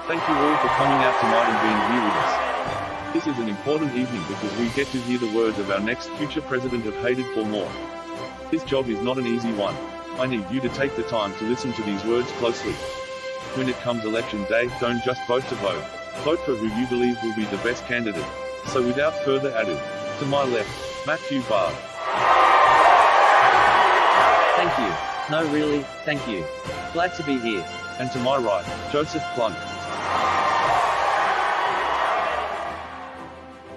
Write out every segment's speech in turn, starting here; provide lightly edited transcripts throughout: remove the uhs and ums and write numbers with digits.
Thank you all for coming out tonight and being here with us. This is an important evening because we get to hear the words of our next future president of Hated for More. This job is not an easy one. I need you to take the time to listen to these words closely. When it comes election day, don't just vote to vote. Vote for who you believe will be the best candidate. So without further ado, to my left, Matthew Barbe. Thank you. No, really, thank you. Glad to be here. And to my right, Joseph Klunk.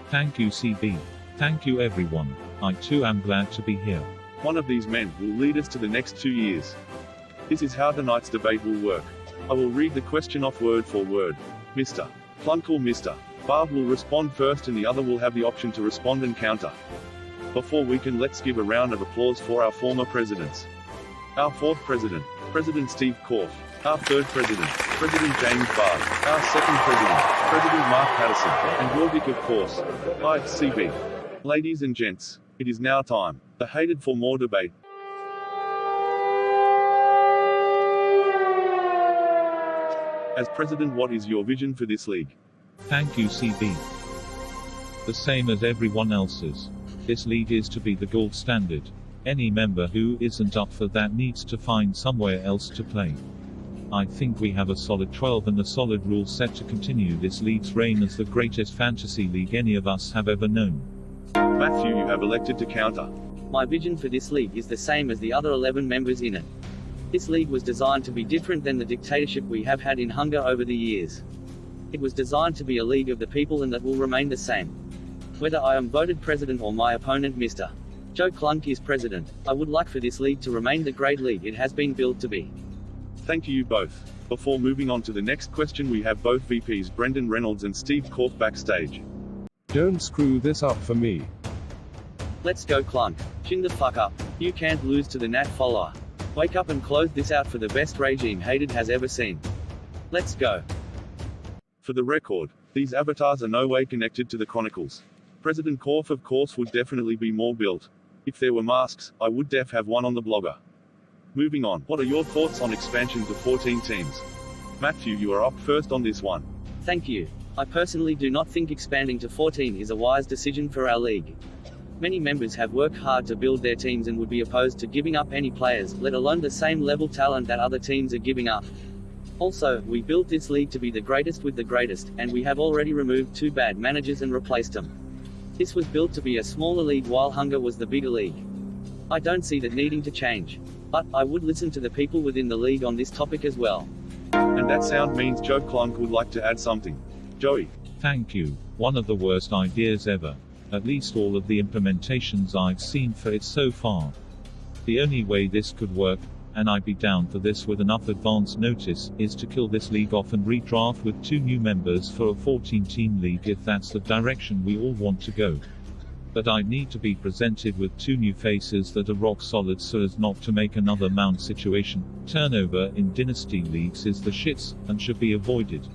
Thank you, CB. Thank you, everyone. I too am glad to be here. One of these men will lead us to the next 2 years. This is how tonight's debate will work. I will read the question off word for word. Mr. Klunk or Mr. Barbe will respond first and the other will have the option to respond and counter. Before we can, let's give a round of applause for our former presidents. Our fourth president, President Steve Korff. Our third president, President James Barbe. Our second president, President Mark Patterson. And your Vic, of course. Hi, CB. Ladies and gents, it is now time. The Hated for More debate. As president, what is your vision for this league? Thank you, CB. The same as everyone else's. This league is to be the gold standard. Any member who isn't up for that needs to find somewhere else to play. I think we have a solid 12 and a solid rule set to continue this league's reign as the greatest fantasy league any of us have ever known. Matthew, you have elected to counter. My vision for this league is the same as the other 11 members in it. This league was designed to be different than the dictatorship we have had in Hungary over the years. It was designed to be a league of the people and that will remain the same. Whether I am voted president or my opponent Mr. Joe Klunk is president, I would like for this league to remain the great league it has been built to be. Thank you both. Before moving on to the next question, we have both VPs Brendan Reynolds and Steve Korff backstage. Don't screw this up for me. Let's go Klunk. Chin the fuck up. You can't lose to the Nat follower. Wake up and close this out for the best regime Hated has ever seen. Let's go. For the record, these avatars are no way connected to the Chronicles. President Korff of course would definitely be more built. If there were masks, I would def have one on the blogger. Moving on, what are your thoughts on expansion to 14 teams? Matthew, you are up first on this one. Thank you. I personally do not think expanding to 14 is a wise decision for our league. Many members have worked hard to build their teams and would be opposed to giving up any players, let alone the same level talent that other teams are giving up. Also, we built this league to be the greatest with the greatest, and we have already removed 2 bad managers and replaced them. This was built to be a smaller league while Hungary was the bigger league. I don't see that needing to change. But, I would listen to the people within the league on this topic as well. And that sound means Joe Klunk would like to add something. Joey. Thank you. One of the worst ideas ever. At least all of the implementations I've seen for it so far. The only way this could work, and I'd be down for this with enough advance notice, is to kill this league off and redraft with 2 new members for a 14-team league if that's the direction we all want to go. But I need to be presented with 2 new faces that are rock solid so as not to make another Mount situation. Turnover in dynasty leagues is the shits, and should be avoided.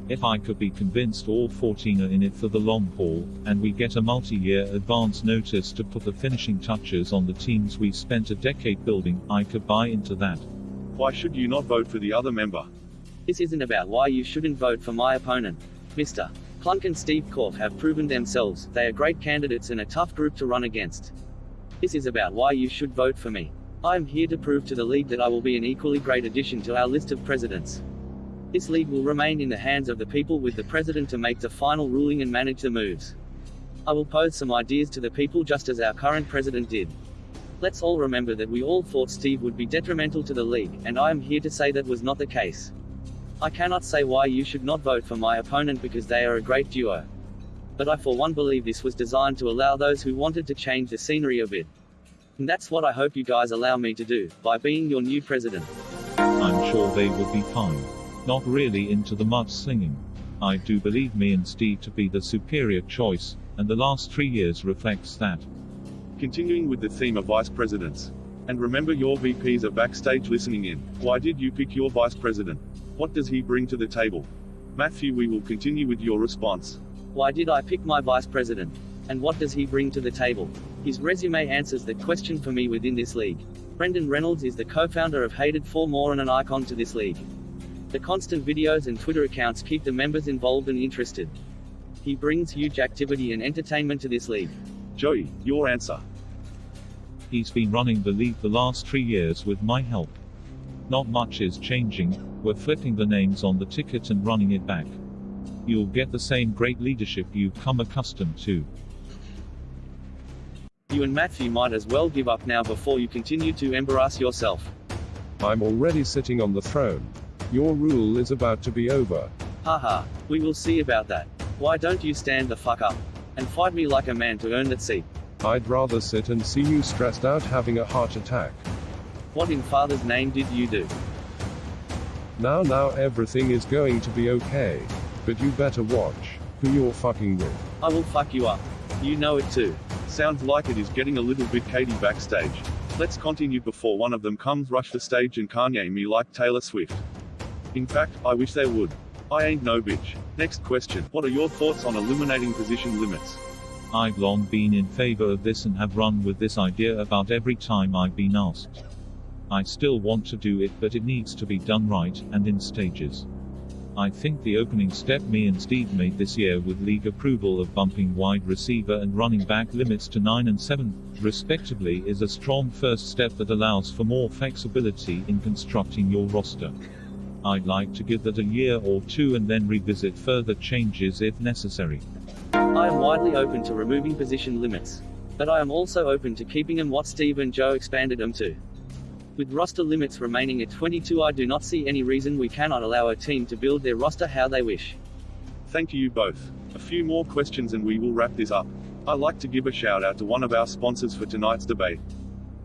If I could be convinced all 14 are in it for the long haul, and we get a multi-year advance notice to put the finishing touches on the teams we've spent a decade building, I could buy into that. Why should you not vote for the other member? This isn't about why you shouldn't vote for my opponent. Mr. Klunk and Steve Korff have proven themselves, they are great candidates and a tough group to run against. This is about why you should vote for me. I am here to prove to the league that I will be an equally great addition to our list of presidents. This league will remain in the hands of the people with the president to make the final ruling and manage the moves. I will pose some ideas to the people just as our current president did. Let's all remember that we all thought Steve would be detrimental to the league, and I am here to say that was not the case. I cannot say why you should not vote for my opponent because they are a great duo. But I for one believe this was designed to allow those who wanted to change the scenery a bit. And that's what I hope you guys allow me to do, by being your new president. I'm sure they will be fine. Not really into the mudslinging. I do believe me and Steve to be the superior choice, and the last 3 years reflects that. Continuing with the theme of vice presidents. And remember your VPs are backstage listening in. Why did you pick your vice president? What does he bring to the table? Matthew, we will continue with your response. Why did I pick my vice president? And what does he bring to the table? His resume answers that question for me within this league. Brendan Reynolds is the co-founder of Hated for More and an icon to this league. The constant videos and Twitter accounts keep the members involved and interested. He brings huge activity and entertainment to this league. Joey, your answer. He's been running the league the last 3 years with my help. Not much is changing, we're flipping the names on the ticket and running it back. You'll get the same great leadership you've come accustomed to. You and Matthew might as well give up now before you continue to embarrass yourself. I'm already sitting on the throne. Your rule is about to be over. Haha, we will see about that. Why don't you stand the fuck up and fight me like a man to earn that seat? I'd rather sit and see you stressed out having a heart attack. What in father's name did you do? Now everything is going to be okay. But you better watch who you're fucking with. I will fuck you up. You know it too. Sounds like it is getting a little bit Katie backstage. Let's continue before one of them comes rush the stage and Kanye me like Taylor Swift. In fact, I wish they would. I ain't no bitch. Next question. What are your thoughts on eliminating position limits? I've long been in favor of this and have run with this idea about every time I've been asked. I still want to do it, but it needs to be done right, and in stages. I think the opening step me and Steve made this year with league approval of bumping wide receiver and running back limits to 9 and 7, respectively, is a strong first step that allows for more flexibility in constructing your roster. I'd like to give that a year or two and then revisit further changes if necessary. I am widely open to removing position limits. But I am also open to keeping them what Steve and Joe expanded them to. With roster limits remaining at 22, I do not see any reason we cannot allow a team to build their roster how they wish. Thank you both. A few more questions and we will wrap this up. I'd like to give a shout out to one of our sponsors for tonight's debate.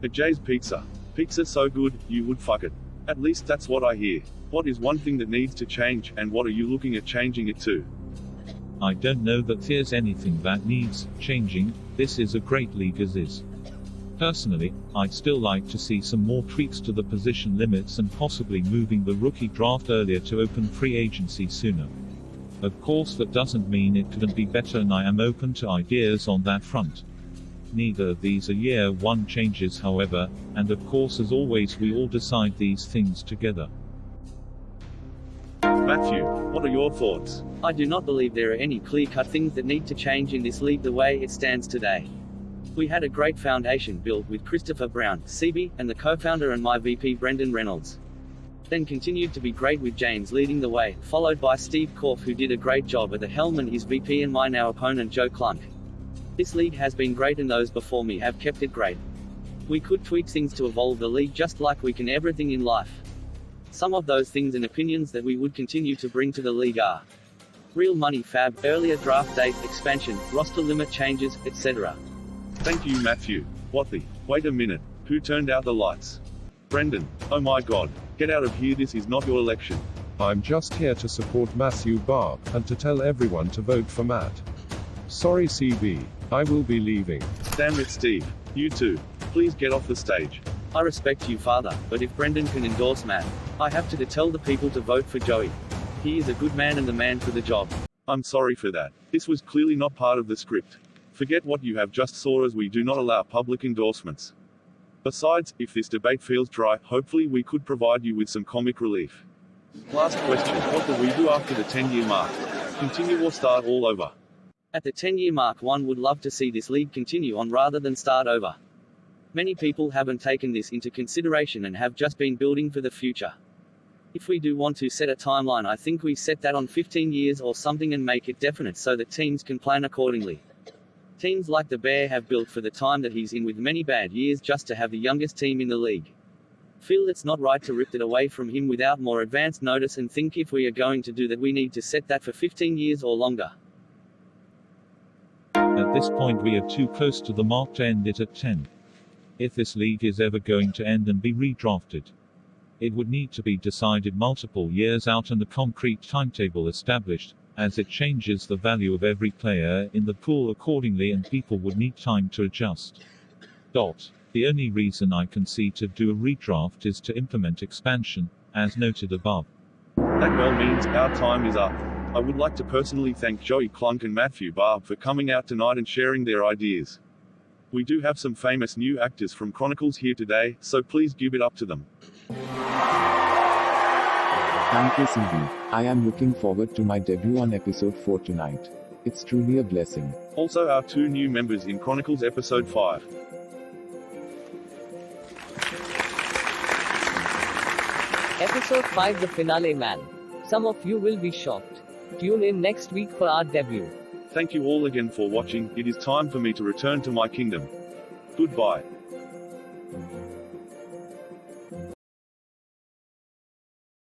At Jay's Pizza. Pizza so good, you would fuck it. At least that's what I hear. What is one thing that needs to change, and what are you looking at changing it to? I don't know that there's anything that needs changing. This is a great league as is. Personally, I'd still like to see some more tweaks to the position limits and possibly moving the rookie draft earlier to open free agency sooner. Of course, that doesn't mean it couldn't be better, and I am open to ideas on that front. Neither of these are year one changes, however, and of course, as always, we all decide these things together. Matthew, what are your thoughts? I do not believe there are any clear-cut things that need to change in this league the way it stands today. We had a great foundation built with Christopher Brown, CB, and the co-founder and my VP Brendan Reynolds. Then continued to be great with James leading the way, followed by Steve Korf, who did a great job at the helm, and his VP and my now opponent Joe Klunk. This league has been great and those before me have kept it great. We could tweak things to evolve the league just like we can everything in life. Some of those things and opinions that we would continue to bring to the league are real money fab, earlier draft date, expansion, roster limit changes, etc. Thank you, Matthew. What the? Wait a minute. Who turned out the lights? Brendan. Oh my god. Get out of here, this is not your election. I'm just here to support Matthew Barbe, and to tell everyone to vote for Matt. Sorry CB, I will be leaving. Damn it, Steve. You too. Please get off the stage. I respect you, father, but if Brendan can endorse Matt, I have to tell the people to vote for Joey. He is a good man and the man for the job. I'm sorry for that. This was clearly not part of the script. Forget what you have just saw, as we do not allow public endorsements. Besides, if this debate feels dry, hopefully we could provide you with some comic relief. Last question, what do we do after the 10-year mark? Continue or start all over? At the 10-year mark, one would love to see this league continue on rather than start over. Many people haven't taken this into consideration and have just been building for the future. If we do want to set a timeline, I think we set that on 15 years or something and make it definite so that teams can plan accordingly. Teams like the Bear have built for the time that he's in with many bad years just to have the youngest team in the league. Feel it's not right to rip it away from him without more advance notice, and think if we are going to do that we need to set that for 15 years or longer. At this point we are too close to the mark to end it at 10. If this league is ever going to end and be redrafted, it would need to be decided multiple years out and a concrete timetable established, as it changes the value of every player in the pool accordingly and people would need time to adjust. The only reason I can see to do a redraft is to implement expansion, as noted above. That well means our time is up. I would like to personally thank Joey Klunk and Matthew Barbe for coming out tonight and sharing their ideas. We do have some famous new actors from Chronicles here today, so please give it up to them. Thank you, CB. I am looking forward to my debut on episode 4 tonight. It's truly a blessing. Also our 2 new members in Chronicles episode 5. Episode 5, the finale, man. Some of you will be shocked. Tune in next week for our debut. Thank you all again for watching. It is time for me to return to my kingdom. Goodbye.